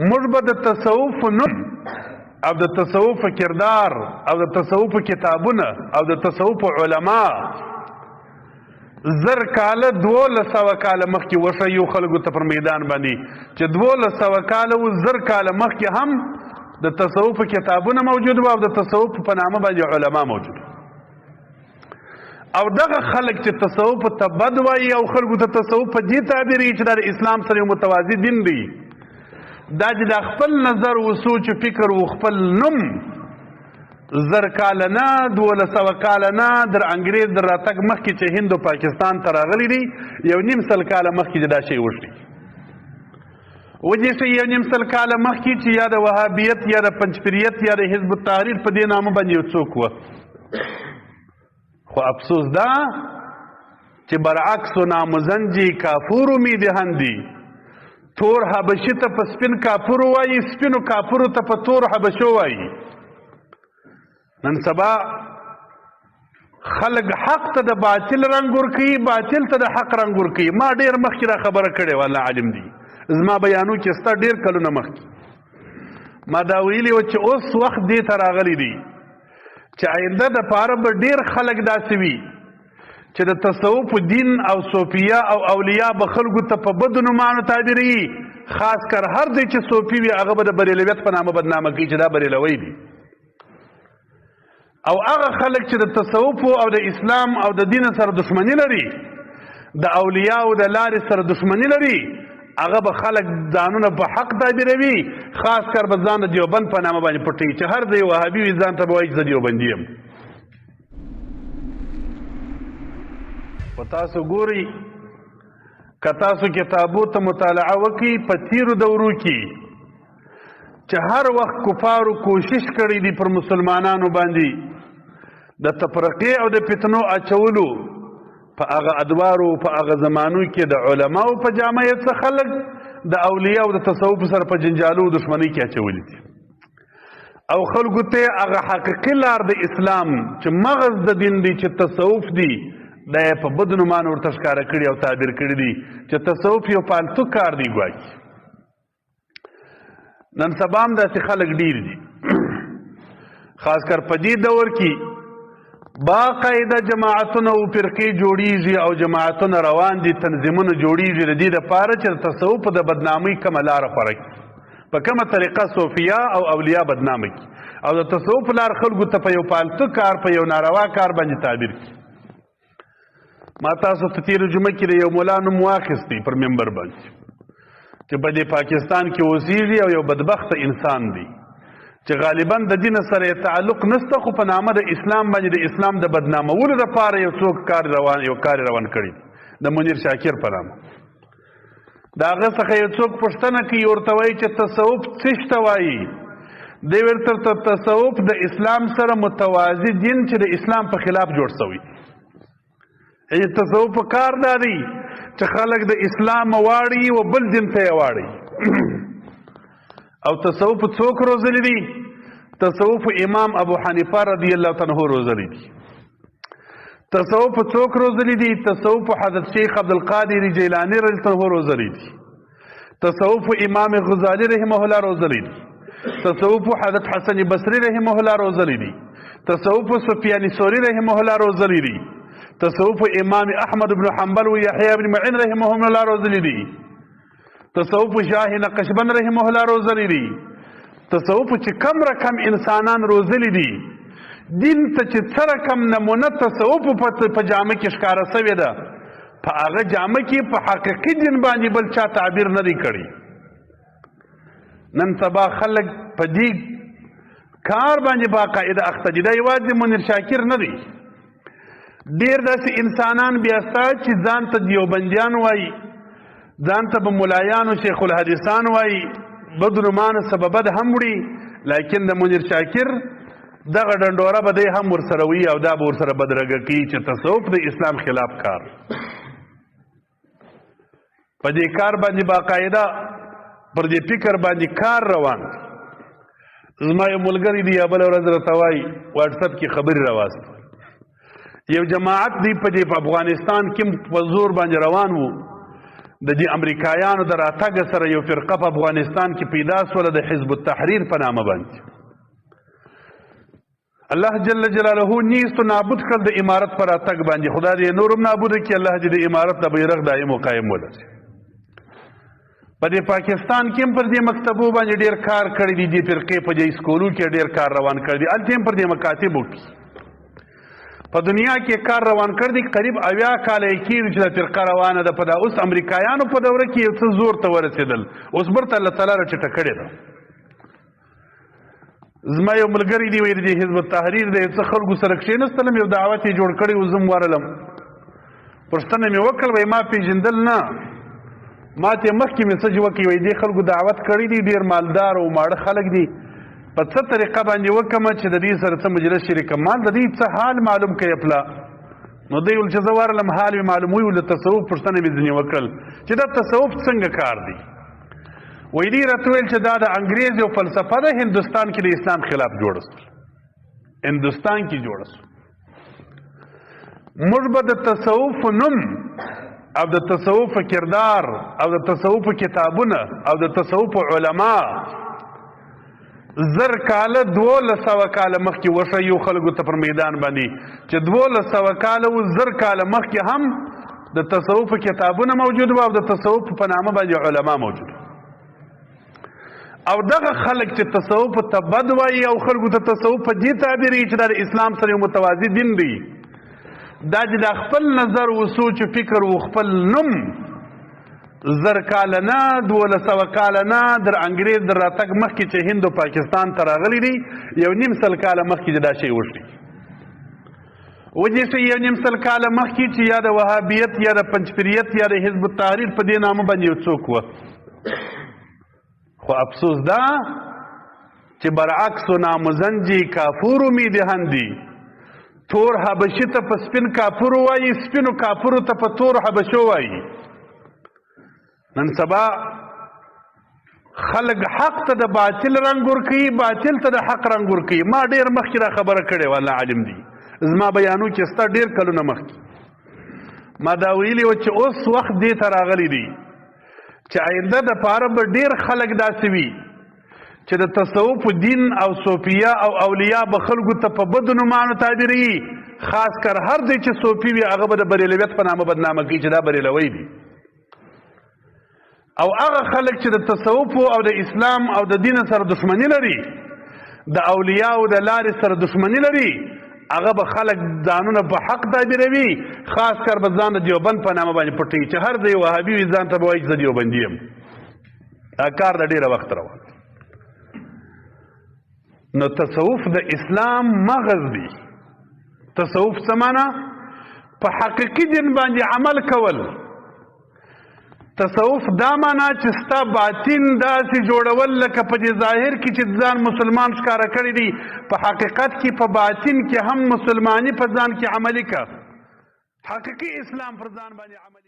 موږ به د تصوف نوم او د تصوف کردار او د تصوف کتابونه او د تصوف علما 1000 کاله 1200 کاله مخکې وښیو خلکو ته پر میدان باندې چې 1200 کاله و 1000 کاله مخکې هم د تصوف کتابونه موجود و او د تصوف په نامه باندې علما موجود او دغه خلک چې تصوف ته بد وایي او خلکو ته تصوف په دې تعبیري چې د اسلام سره یو متوازی دین دی دا چې د خپل نظر و سوچ فکر و خپل نوم 1000 کاله نه 1200 کاله نه در انګریز در راتګ مخکې چې هند او پاکستان ته راغلی دی 1.5 کاله مخکې دا شی وشي وجې چې 1.5 کاله مخکې چې یا د وهابیت یا د پنځپیریت یا د حزب التحریر په دې نامه باندې یو څوک و خو افسوس دا چې برعکس و نامزنجی کافور میدهندی تور حبشي ته په سپین کافر وایي سپینو کافرو ته په تور حبشو وایي نن سبا خلق حق ته د باطل رنګ ورکوي باطل ته د حق رنګ ورکوي ما ډېر مخکې را خبره کړې وه الله عالم دی زما بیانو کې ستا ډېر کلونه مخکې ما دا ویلي وه چې اوس وخت دې ته راغلی دی چې آینده دپاره به ډېر خلک داسې وي چې د تصوف دین او صوفیه او اولیاء به خلکو ته په بدو نومانو تعبیري خاص کر هر دی چې صوفي وي هغه به د بریلویت په نامه بدنامه کوي چې دا بریلوی دی او هغه خلک چې د تصوف او د اسلام او د دین سره دشمنی لري د اولیاء او د لارې سره دشمنی لري هغه به خلک ځانونه په حق تعبیروي خاص کر به ځان د دیوبند په نامه باندې پټوي چې هر دی وهابي وي ځان ته به وایي چې زه دیوبندي یم و تاسو ګورئ که تاسو کتابو ته مطالعه وکړئ په تیرو دورو کې چې هر وخت کفارو کوشش کړی دی پر مسلمانانو باندې د تفرقې او د فتنو اچولو په هغه ادوارو په هغه زمانو کې د علماو په جامعیت څخه خلک د اولیاء او د تصوف سره په جنجالو دښمنۍ کې اچولی دي او خلکو ته هغه حقیقي لار د اسلام چې مغز د دین دی چې تصوف دی دا یې په بدو نومانو ورته ښکاره کړي او تعبیر کړي دي چې تصوف یو پالتو کار دی ګواکي نن سبا هم داسې خلک ډیر دي خاص کر په دې دور کې باقاعده جماعتونه او فرقې جوړیږي او جماعتونه روان دي تنظیمونه جوړیږي د دې دپاره چې د تصوف د بدنامۍ کومه لاره خوره کړي په کومه طریقه صوفیه او اولیاء بدنامه کړي او د تصوف لار خلکو ته په یو پالتو کار په یو ناروا کار باندې تعبیر کړي ما تاسو ته تېره جمعه کې د یو ملا نوم واخیستی پر منبر باندې چې په دې پاکستان کې اوسېږي او یو بدبخته انسان دی چې غالبا د دین سره تعلق نشته خو په نامه د اسلام باندې د اسلام د بدنامولو دپاره یو څوک کار روان کړی د منیر شاکر په نامه د هغه څخه یو څوک پوښتنه کوي ورته وایي چې تصوف څه ته وایي دی ورته تصوف د اسلام سره متوازی دین چې د اسلام په خلاف جوړ شوی تصوف کار دا دی چې خلک د اسلام واړي و بل دین ته یې واړي او تصوف څوک روزلی دی تصوف امام ابو حنیفه رضی الله عنه روزلی دی تصوف څوک روزلی دی تصوف حضرت شیخ عبدالقادر جیلانی رضی الله عنه روزلی دی تصوف امام غزالی رحمه الله روزلی دی تصوف حضرت حسن بصری رحمه الله روزلی دی تصوف سفیان ثوری رحمه الله روزلی دی تصوف امام احمد بن حنبل و یحیی بن معین رحمهم الله روزلی دی تصوف شاه نقشبند رحمه الله روزلی دی تصوف چې کم رقم انسانان روزلی دی دین ته چې څه رقم نمونه تصوف په جامه کې ښکاره سوې ده په هغه جامه کې په حقیقي دین باندې بل چا تعبیر نه دی کړی نن سبا خلک په دې کار باندې باقاعده اخته دي دا یوازې منیر شاکر نه دی ډیر داسې انسانان بیا ستا چې ځان ته دیوبندیان وایي ځان ته به ملایانو شیخ الحدیثان وایي بدو نومانو سببه د هم وړي لیکن د منیر شاکر دغه ډنډوره به دی هم ورسره وي او دا به ورسره بدرګه کوي چې تصوف د اسلام خلاف کار په دې کار باندې باقاعده پر دې فکر باندې کار روان زما یو ملګری دی یا بله ورځ راته وایي واټسپ کې خبرې راواستې یو جماعت دی په افغانستان کې په زور باندې روان وو د دې امریکایانو د راتګ سره یو فرقه په افغانستان کې پیدا سوله د حزب التحریر په نامه باندې. الله جل جلاله نیست و نابود کړل د امارت پر راتګ باندې. خدای دې نورم نابود کړي. الله دې د امارت د بیرغ دائم و قائم ولري. په دې پاکستان کې هم پر دې مکتبو باندې ډېر کار کړی دی. دې فرقې په دې سکولو کې ډېر کار روان کړی دی. هلته هم پر دې مکاتبو کې په دنیا کې کار روان کړ دي. قریب 80 کاله یې کېږي چې دا فرقه روانه ده. په دا اوس امریکایانو په دوره کې یو څه زور ته ورسېدل. اوس برته الله تعالی راچټه کړې ده. زما یو ملګری دی وایي د حزب التحریر د یو څه خلکو سره کښېنستلم، یو دعوت یې جوړ کړی و، زه م ورغلم. پوښتنه مې وکړل، وایي ما پېژندل نه، ما ته یې مخکې مسج وکړي، وایي دې خلکو دعوت کړی دی، ډېر مالدار او ماړه خلک دي. په څه طریقه باندې وکړم چې د دې سره څه مجلس شریکم، ما د دې څه حال معلوم کړی پله. نو دی ویل چې زه ورغلم حال مې معلوم وي، د تصوف پوښتنه مې ځینې وکړل چې دا تصوف څنګه کار دی. وایي دې راته ویل چې دا د انګریز یو فلسفه ده، هندوستان کې د اسلام خلاف جوړه سول. هندوستان کې جوړه سول. موږ به د تصوف نوم او د تصوف کردار او د تصوف کتابونه او د تصوف علما 1000 کاله 1200 کاله مخکې وښیو خلکو ته پر میدان باندې چې 1200 کاله و 1000 کاله مخکې هم د تصوف کتابونه موجود و او د تصوف په نامه باندې علما موجود. او دغه خلک چې تصوف ته بد وایي او خلکو ته تصوف په دې تعبیري چې دا د اسلام سره یو متوازی دین دی، دا چې د خپل نظر و سوچ و فکر و خپل نوم 1000 کاله نه 1200 کاله نه در انګریز در راتګ مخکې چې هند او پاکستان ته راغلی دی، 1.5 کاله مخکې چې دا شی وشي. وجې چې 1.5 کاله مخکې چې یا د وهابیت یا د پنجپریت یا د حزب التحریر په دې نامه باندې یو څوک و. خو افسوس دا چې برعکس و نامزنجی کافورو می دهندی، تور حبشي ته په سپین کافورو وایي، سپینو کافورو ته په تور حبشو وایي. نن سبا خلق حق ته د باطل رنګ ورکوي، باطل ته د حق رنګ ورکوي. ما ډېر مخکې را خبره کړې وه، الله عالم دی، زما بیانو کې ستا ډېر کلونه مخکې ما دا ویلي وه چې اوس وخت دې ته راغلی دی چې آینده دپاره به ډېر خلک داسې وي چې د تصوف دین او صوفیه او اولیاء به خلکو ته په بدو نومانو تعبیري. خاص کر هر ځای چې صوفي وي هغه به د بریلویت په نامه بدنامه کوي چې دا بریلوی دي. او هغه خلک چې د تصوف او د اسلام او د دین سره دښمني لري، د اولیاء او د لارې سره دښمني لري، هغه به خلک ځانونه په حق تعبیروي. خاص کر به ځان د دیوبند په نامه باندې پټوي چې هر ځای وهابي وي ځان ته به وایي چې زه دیوبندي یم. دا کار د ډېره وخت روان. نو تصوف د اسلام مغز دی. تصوف څه معنا؟ په حقیقي دین باندې عمل کول. تصوف دا معنا چې ستا باطن داسې جوړول لکه په دې ظاهر کې چې ځان مسلمان ښکاره کړی دی، په حقیقت کې په باطن کې هم مسلماني په ځان کې عملي که. حقیقي اسلام پر ځان باندې عملي